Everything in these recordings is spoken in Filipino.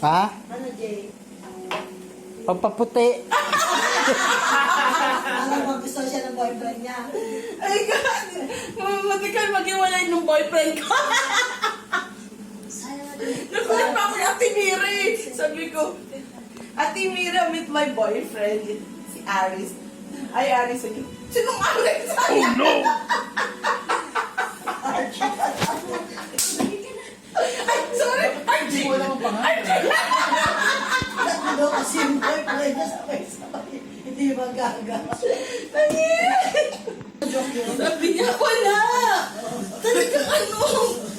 Ha? Ano, Jay? Pampaputi. Alam mo, gusto siya ng boyfriend niya. Ay, God! Matagal maghiwalay ng boyfriend ko. Nakulit pa ako ni Ate Mira eh. Sabi ko, Ate Mira, meet my boyfriend. Si Aris. Ay, Aris. Sabi ko, sinong Aris? Oh, no! Ay, sorry! Archie! Wala mong pangalan. Ano kasi yung boyfriend niya sabay-sabay. Hindi magaga. Sabi niya, wala! Talagang ano?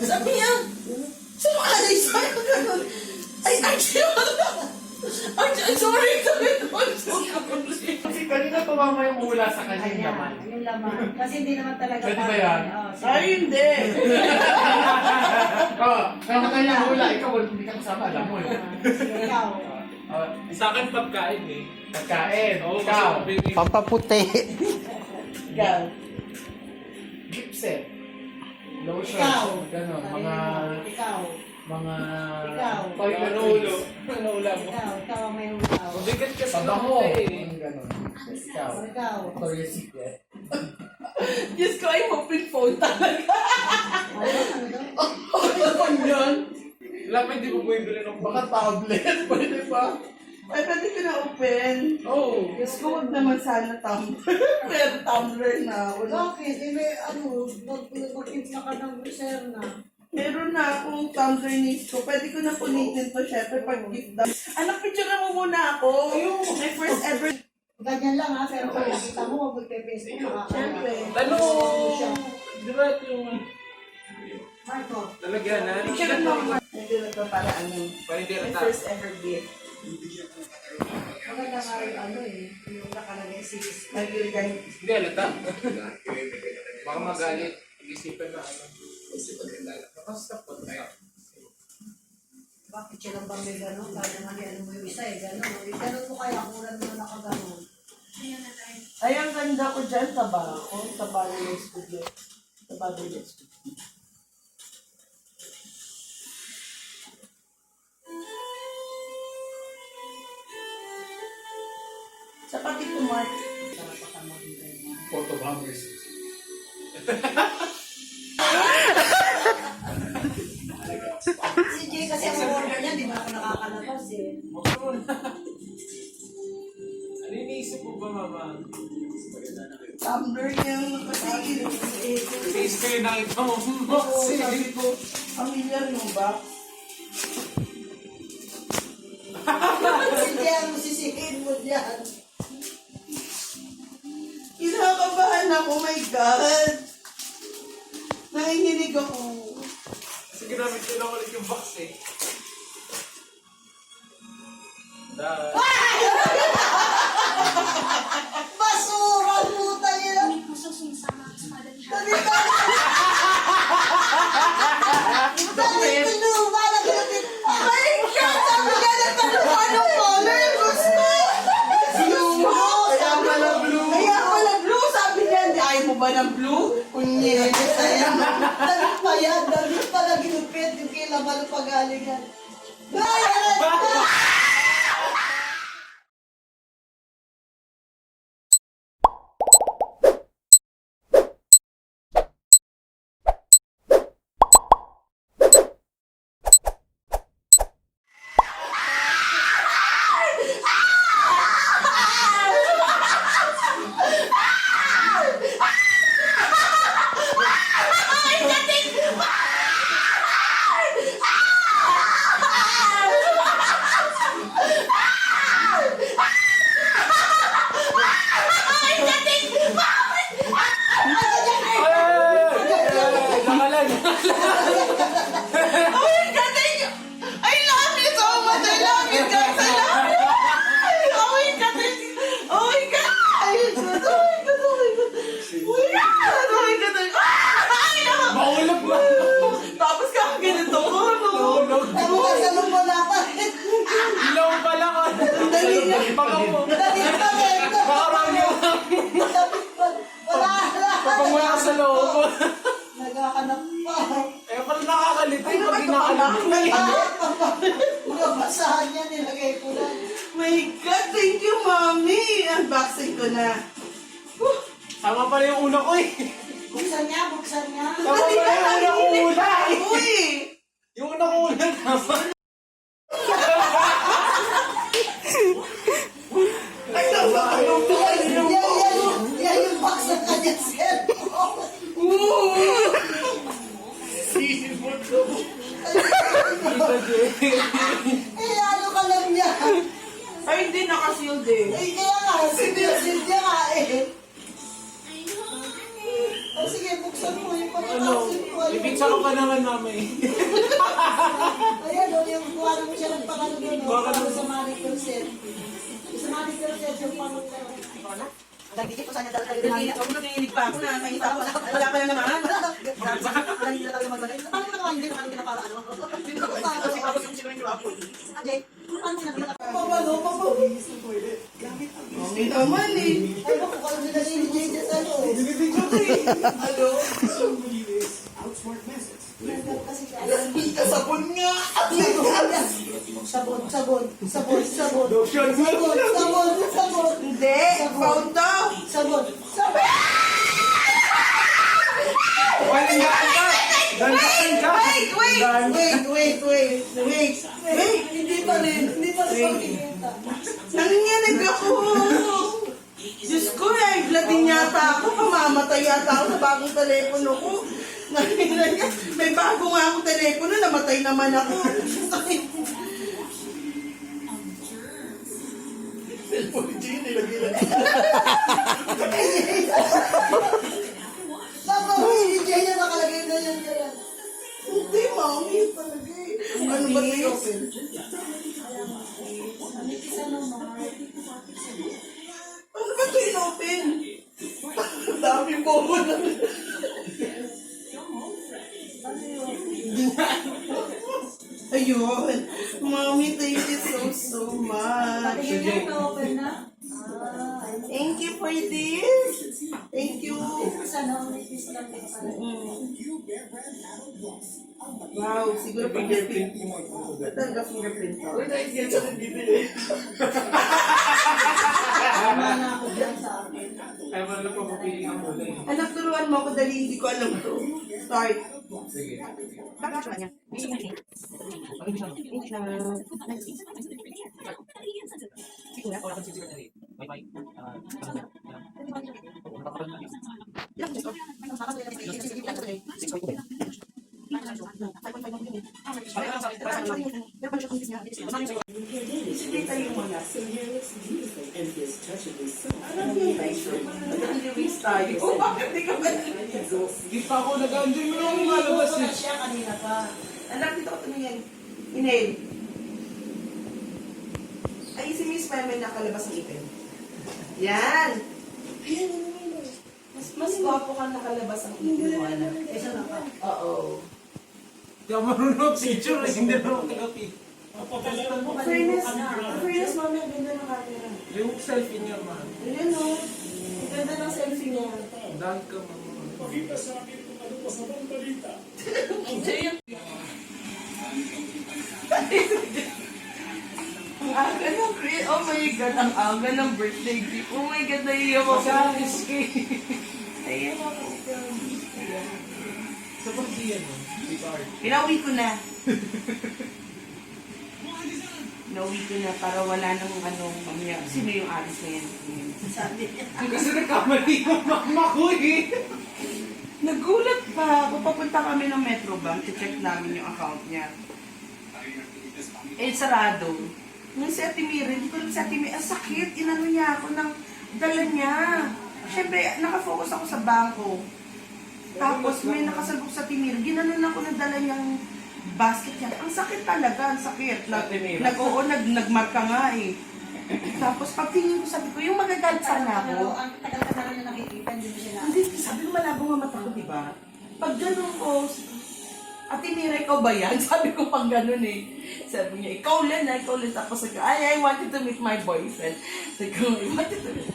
Sabi niya, sino Aris? Sabi ko ganun. Ay, Archie, wala! Archie, sorry! Sabi ko, Kasi kanina tumama yung hula sa kanya yung laman. Yung laman. Kasi hindi naman talaga. Pwede ba yan? Ay, hindi! Oo, kaya kanya hula, ikaw hindi ka kasama, alam mo eh. Ikaw. Sa akin pagkain eh. Pagkain, Oo, ikaw, kasi Pampaputi. Ikaw. gift set, lotion, Ikaw. gano'n, mga Ikaw. toy Ano ulo? Ano ulam mo? Ikaw ang may ulaw. Mabigat kasi pabango, eh. gano'n. Ikaw, Ikaw. Victoria's Secret. Diyos ko, ay mobile phone talaga. Ano daw? Ano naman yun? Wala pa hindi mo bumibili ng Baka tablet, pwede ba? Ay, pwede ko na open. Oo. Diyos ko, huwag naman sana tumbler. Pero tumbler na. Wala. Bakit? May ano, mag-impla ka ng na. Meron na akong tumbler needs ko. Pwede ko na punitin to, syempre, pag gift daw. Anak, picture mo muna ako. Yung my first ever. Ganyan lang ha, pero kung nakita mo, magpe-Facebook Syempre. Ano? Di ba ito yung Marco. lalagyan na? Picture mo naman. Hindi na to para ano. Para hindi My rata. first ever gift. Maganda nga yung ano eh, yung nakalagay si Nag-organic. Hindi halata. Baka magalit. Pag-isipan na ano. Nakastop po tayo. bakit siya lang bang may gano'n? Kaya naman ano mo yung isa eh, gano'n. Gano'n mo kaya kung wala naman nakagano'n. Ay, ang ganda ko dyan, taba ako. Taba ng studio. Taba ng studio. Sa pati ko, Mark. Sarap pa ka mag-ibay niya. Photo bombers. Si Jay kasi ang order niya, di ba ako nakakalabas eh. Ano iniisip mo ba, mama? Tumbler yung nakasigil. Face ko yung nakita mo. Oo, sabi ko, familiar yung box. Hindi ang sisikin mo dyan. Kinakabahan ako, my God. Nanginginig ako. Kasi ginamit ko lang ulit yung box eh. Dahil. Basura, puta yun. Dali ka. Dali ka luma, nagulapit pa. My God! Sabi ka na tanong anong color yung gusto. Blue. Kaya pala blue. Kaya pala blue. Sabi niya, hindi ayaw mo ba ng blue? Kunyere, sayang. Dali pa yan, dali pa na ginupit yung kilaban ng pagalingan. Ay, naghahanap pa. Eh, pala nakakalito yung pag inakalito. Mga basahan. God! Thank you, Mommy! Unboxing ko na. Tama pala yung una ko eh. Buksan niya, buksan niya. Tama pala yung una ko una eh. Uy! Yung una ko una tama. Ay, naman! Yan yung box ng kanyang cellphone. Ano ka lang niya. Ay, hindi naka-sealed eh. Kaya nga, sinil niya nga eh. Sige, buksan mo yung pagkakasin ko. Ibigsa ko pa naman mamay. Ayan, yung kuha naman siya ng pangano doon. Para sa manicure set. Sa manicure set, yung pangano. Nagdikit ko sa kanya talaga. Nakinig pa ako na. Nakita ko. Wala ka na naman. Hindi na talaga magbalik. Paano mo naman hindi naman para ano? Hindi na kasi ako yung sino yung ako. Ajay, ano na pinaka? Pabalo. Okay naman eh. Ay, ako kung ano na nililij sa ano. Ano? Kasi Kasabon nga! sabon. Lotion. Sabon. Hindi! Found daw! Sabon. Palingaan ka! Dandakan ka! Wait! Hindi pa rin makikita. Nanginginig ako! Diyos ko, blooding yata ako. Pamamatay yata ako sa bagong telepono ko. May bago nga akong telepono, namatay naman ako. Sabon, hindi niya nakalagay na yan. Hindi, mami, talaga eh. Ano ba ito? Ano ba ito in-open? Ang dami po na. Ayun. Mami, thank you so much. Thank you for this. Thank you. Wow, siguro fingerprint. Talaga fingerprint ko. Uy, dahil yan sa nandibili. Ay, wala pa pupili ang mula eh. Anak, turuan mo ako dali, hindi ko alam to. Start. Sige. Sige tayo muna. Alam mo yung pressure? Nag-release tayo. Oh, bakit di ka ba naliligo? Hindi pa ako nag-enjoy mo lang malabas eh. Siya kanina pa. Anak, dito ko tumingin. Inhale. Ay, si Miss Meme nakalabas ng ipin. Yan. Mas gwapo ka nakalabas ang ipin mo, anak. Kesa na pa. Oo. Hindi ako marunong picture eh. Hindi naman mag-apit. Fairness, mami, ang ganda ng camera. Yung selfie niya, man. Ayan o. Ang ganda ng selfie niya. Dahil ka, man. Ang aga ng oh my God, ang aga ng birthday gift. Oh my God, naiiyak ako. Sa SK. Naiiyak ako. Sa pagdiyan mo, si Card. Pinauwi ko na. Pinauwi ko na para wala nang mamaya. Sino yung aris na yan? Sabi niya. Kasi nagkamali yung mama ko eh. Nagulat pa. Papunta kami ng Metrobank. Check namin yung account niya. Eh, sarado. Nung si Ate Mira, hindi ko alam si Ate Mira, ang sakit. Inano niya ako ng dala niya. Siyempre, nakafocus ako sa bangko. Tapos may nakasalbok sa Ate Mira. Ginanon ako ng dala niyang basket niya. Ang sakit talaga, ang sakit. Nagmarka nga eh. Tapos pagtingin ko, sabi ko, yung magagalit sana ako. Ang tagal-tagal na nakikita, hindi mo siya na. Hindi, sabi ko malabo nga mata ko, di ba? Pag ganun ko, Ate Mira, ikaw ba yan? Sabi ko pag ganun eh. Sabi niya, ikaw lang na, ikaw lang. Tapos sabi ko, I wanted to meet my boyfriend. Sabi ko, I wanted to meet.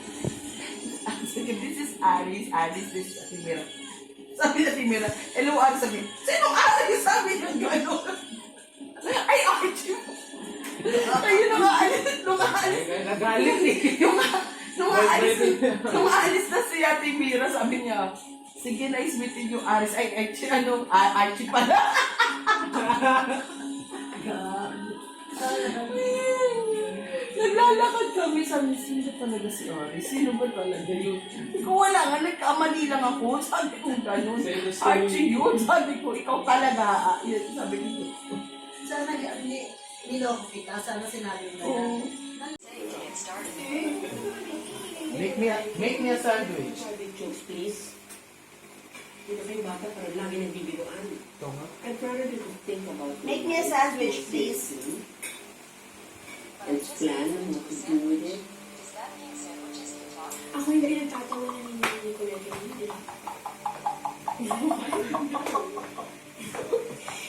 Sabi ko, this is Aris, this is Ate Mira. Sabi ni Ate Mira, hello Aris, sabi, sinong Aris? Sabi niya, gano'n. Ay, Archie mo. Kayo nung aalis. Nagalit eh. Nung aalis na si Ate Mira, sabi niya, sige, nice meeting you, Aris. Ay, Archie pala. Naglalakad kami, sabi, sino talaga si Aris? Sino ba talaga yun? Ikaw wala nga, nagkamali lang ako. Sabi ko gano'n. Archie yun. Sabi ko, ikaw talaga. Yun, sabi ko. Sana niloko kita. Sana sinabi mo na. Oh. Make me a sandwich. Please. Hindi ba yung bata parang lagi nagbibiruan? Ito nga. I'd rather you think about it. Make me a sandwich, please. And plan on what to do with it. Ako yung pinagtatawa na ninyo ko na ganyan.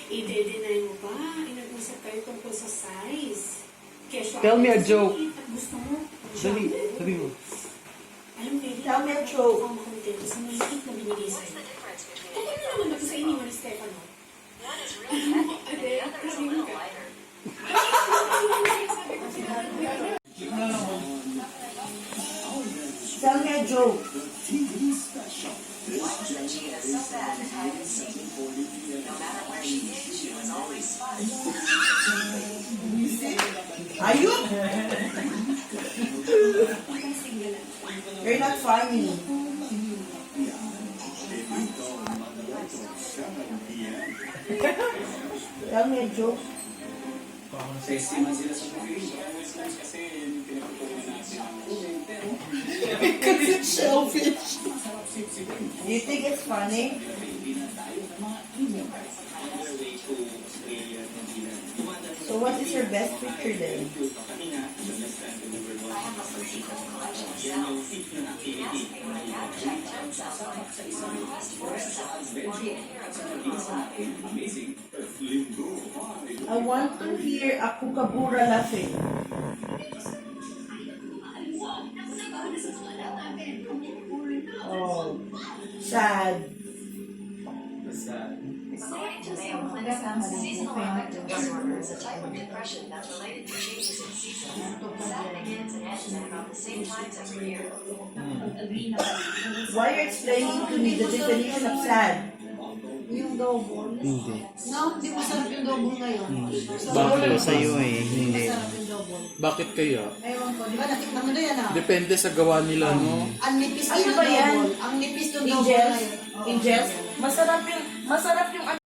I-deny mo ba? Inag-usap kayo tungkol sa size. Kesyo, Tell me a joke. At gusto mo? Dali, sabi mo. Alam mo, hindi Tell me a joke. ako makontento sa maliit na binigay sa'yo. Kaya na naman ako sa inyo ni Stefano. Alam mo, ade, sabi mo ka. Tell me a joke. Ayun! You're not funny. Tell me a joke. Because it's shellfish. Do you think it's funny? So what is your best picture then? I want to hear a kookaburra laughing. Oh, sad. According to Mayo Clinic, seasonal affective disorder is a type of depression that's related to changes in seasons. Sad begins and ends at about the same times every year. Why are you explaining to me the definition of sad? Yung double. Hindi. No, hindi masarap yung double ngayon. Bakit sa'yo eh? Hindi. Masarap yung double. Bakit kaya? Ewan ko, di ba natikman mo na yan ah? Depende sa gawa nila, no? Ang nipis Ano yung ba yan? double. Ang nipis yung double Angels? ngayon. Oo. Angels? Masarap yung